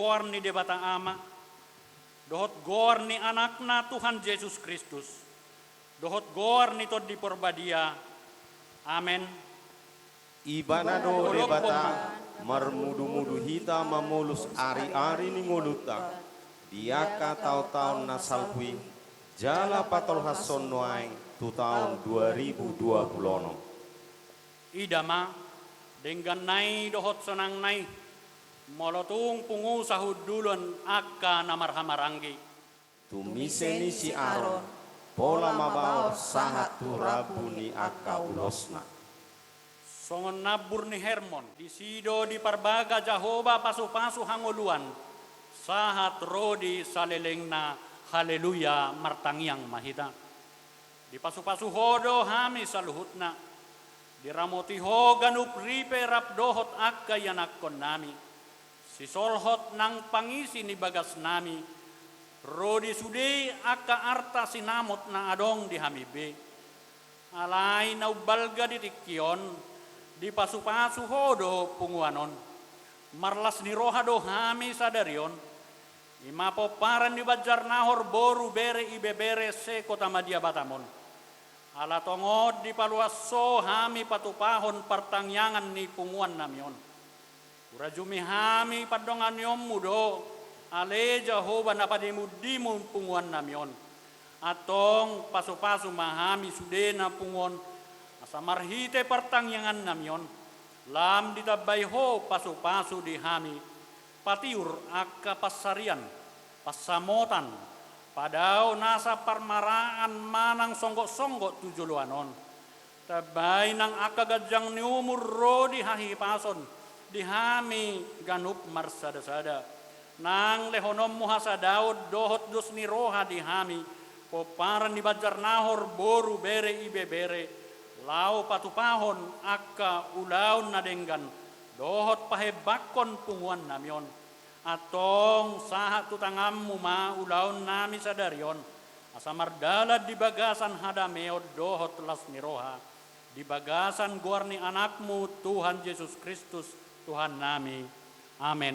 goar ni debata ama, dohot goar ni anakna Tuhan Yesus Kristus, dohot goar ni tod di porbadia. Amen. Ibanado debata marmudu-mudu hita mamulus ari-ari ni nguluta. Diaka tahu-tahun nasalpui jala patol hason noaing tu tahun 2020. Idama dengan nai dohot sonang nai molotung pungu sahud dulun akka namarhamaranggi. Tumiseni si Aron pola mabaor sahat tu rabu ni akka ulosna. Songon nabur ni Hermon, di sido di parbaga Jahoba pasu-pasu hangoluan, sahat rodi salelengna haleluya martangiang mahita. Di pasu-pasu hodo hami saluhutna, di ramoti hoganup ripe rap dohot akka yanakon nami, si solhot nang pangisi ni bagas nami, rodi sudei akka arta sinamot na adong di hamibe. Alay na ubalga di tikion, di pasu-pasu hodo punguanon, marlas ni rohado hami sadarion, imapo paran di bajar nahor boru bere ibebere se kota madia batamon, ala tongod di paluaso hami patupahon partangyangan ni punguan namion, urajumi hami padongan yom mudo, ale Jahoba napadimu punguan namion, atong pasu-pasu mahami sudena punguan, samarhite partangyangan namion, lam ditabay ho pasu-pasu di hami, patiur akka pasarian, pasamotan, padaw nasa parmaraan manang songgok-songgok tujuluanon, tabay nang akka gadyang ni umur rodi hahipason, di hami ganup marsada-sada, nang lehonom muhasa daud dohot dos ni roha di hami, poparan di bajar nahor boru bere ibebere, lau patupahon akka ulaun nadenggan dohot pahebakon punguan namion atong sahat tutangammu ma ulaun nami sadarion asamardala di bagasan hadameod dohot las niroha di bagasan guarni anakmu Tuhan Yesus Kristus Tuhan nami. Amen.